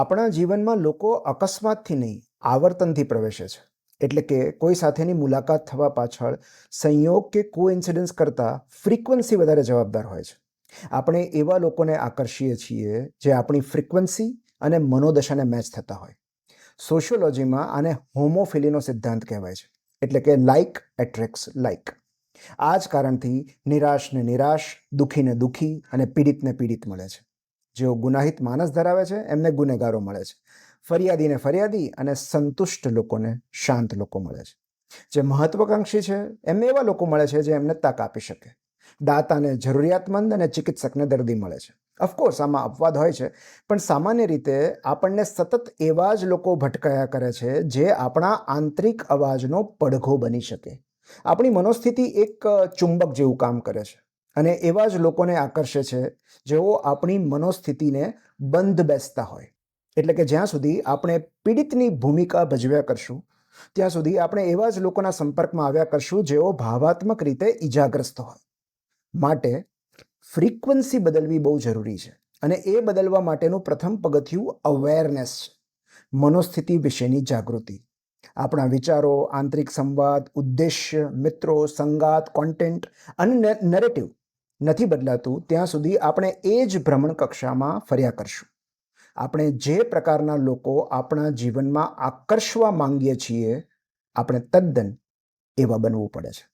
આપણા જીવનમાં લોકો અકસ્માતથી નહીં, આવર્તનથી પ્રવેશે છે. એટલે કે કોઈ સાથેની મુલાકાત થવા પાછળ સંયોગ કે કોઇન્સિડન્સ કરતાં ફ્રીક્વન્સી વધારે જવાબદાર હોય છે. આપણે એવા લોકોને આકર્ષીએ છીએ જે આપણી ફ્રીક્વન્સી અને મનોદશાને મેચ થતા હોય. સોશિયોલોજીમાં આને હોમોફિલીનો સિદ્ધાંત કહેવાય છે. એટલે કે લાઇક એટ્રેક્ટ્સ લાઇક. આ જ કારણથી નિરાશને નિરાશ, દુઃખીને દુઃખી અને પીડિતને પીડિત મળે છે. જેઓ ગુનાહિત માનસ ધરાવે છે એમને ગુનેગારો મળે છે. ફરિયાદીને ફરિયાદી અને સંતુષ્ટ લોકોને શાંત લોકો મળે છે. જે મહત્વાકાંક્ષી છે એમને એવા લોકો મળે છે જે એમને તક આપી શકે. દાતાને જરૂરિયાતમંદ અને ચિકિત્સકને દર્દી મળે છે. ઓફકોર્સ આમાં અપવાદ હોય છે, પણ સામાન્ય રીતે આપણને સતત એવા જ લોકો ભટકાયા કરે છે જે આપણા આંતરિક અવાજનો પડઘો બની શકે. આપણી મનોસ્થિતિ એક ચુંબક જેવું કામ કરે છે અને એવા જ લોકોને આકર્ષે છે જેઓ આપણી મનોસ્થિતિને બંધ બેસતા હોય. એટલે કે જ્યાં સુધી આપણે પીડિતની ભૂમિકા ભજવ્યા કરશું ત્યાં સુધી આપણે એવા જ લોકોના સંપર્કમાં આવ્યા કરશું જેઓ ભાવાત્મક રીતે ઈજાગ્રસ્ત હોય. માટે ફ્રીક્વન્સી બદલવી બહુ જરૂરી છે અને એ બદલવા માટેનું પ્રથમ પગથિયું અવેરનેસ છે. મનોસ્થિતિ વિશેની જાગૃતિ. આપણા વિચારો, આંતરિક સંવાદ, ઉદ્દેશ્ય, મિત્રો, સંગાત, કોન્ટેન્ટ અને નરેટિવ નથી બદલાતું ત્યાં સુધી આપણે એ જ ભ્રમણ કક્ષામાં ફર્યા કરશું. આપણે જે પ્રકારના લોકો આપણા જીવનમાં આકર્ષવા માંગીએ છીએ આપણે તદ્દન એવા બનવું પડે છે.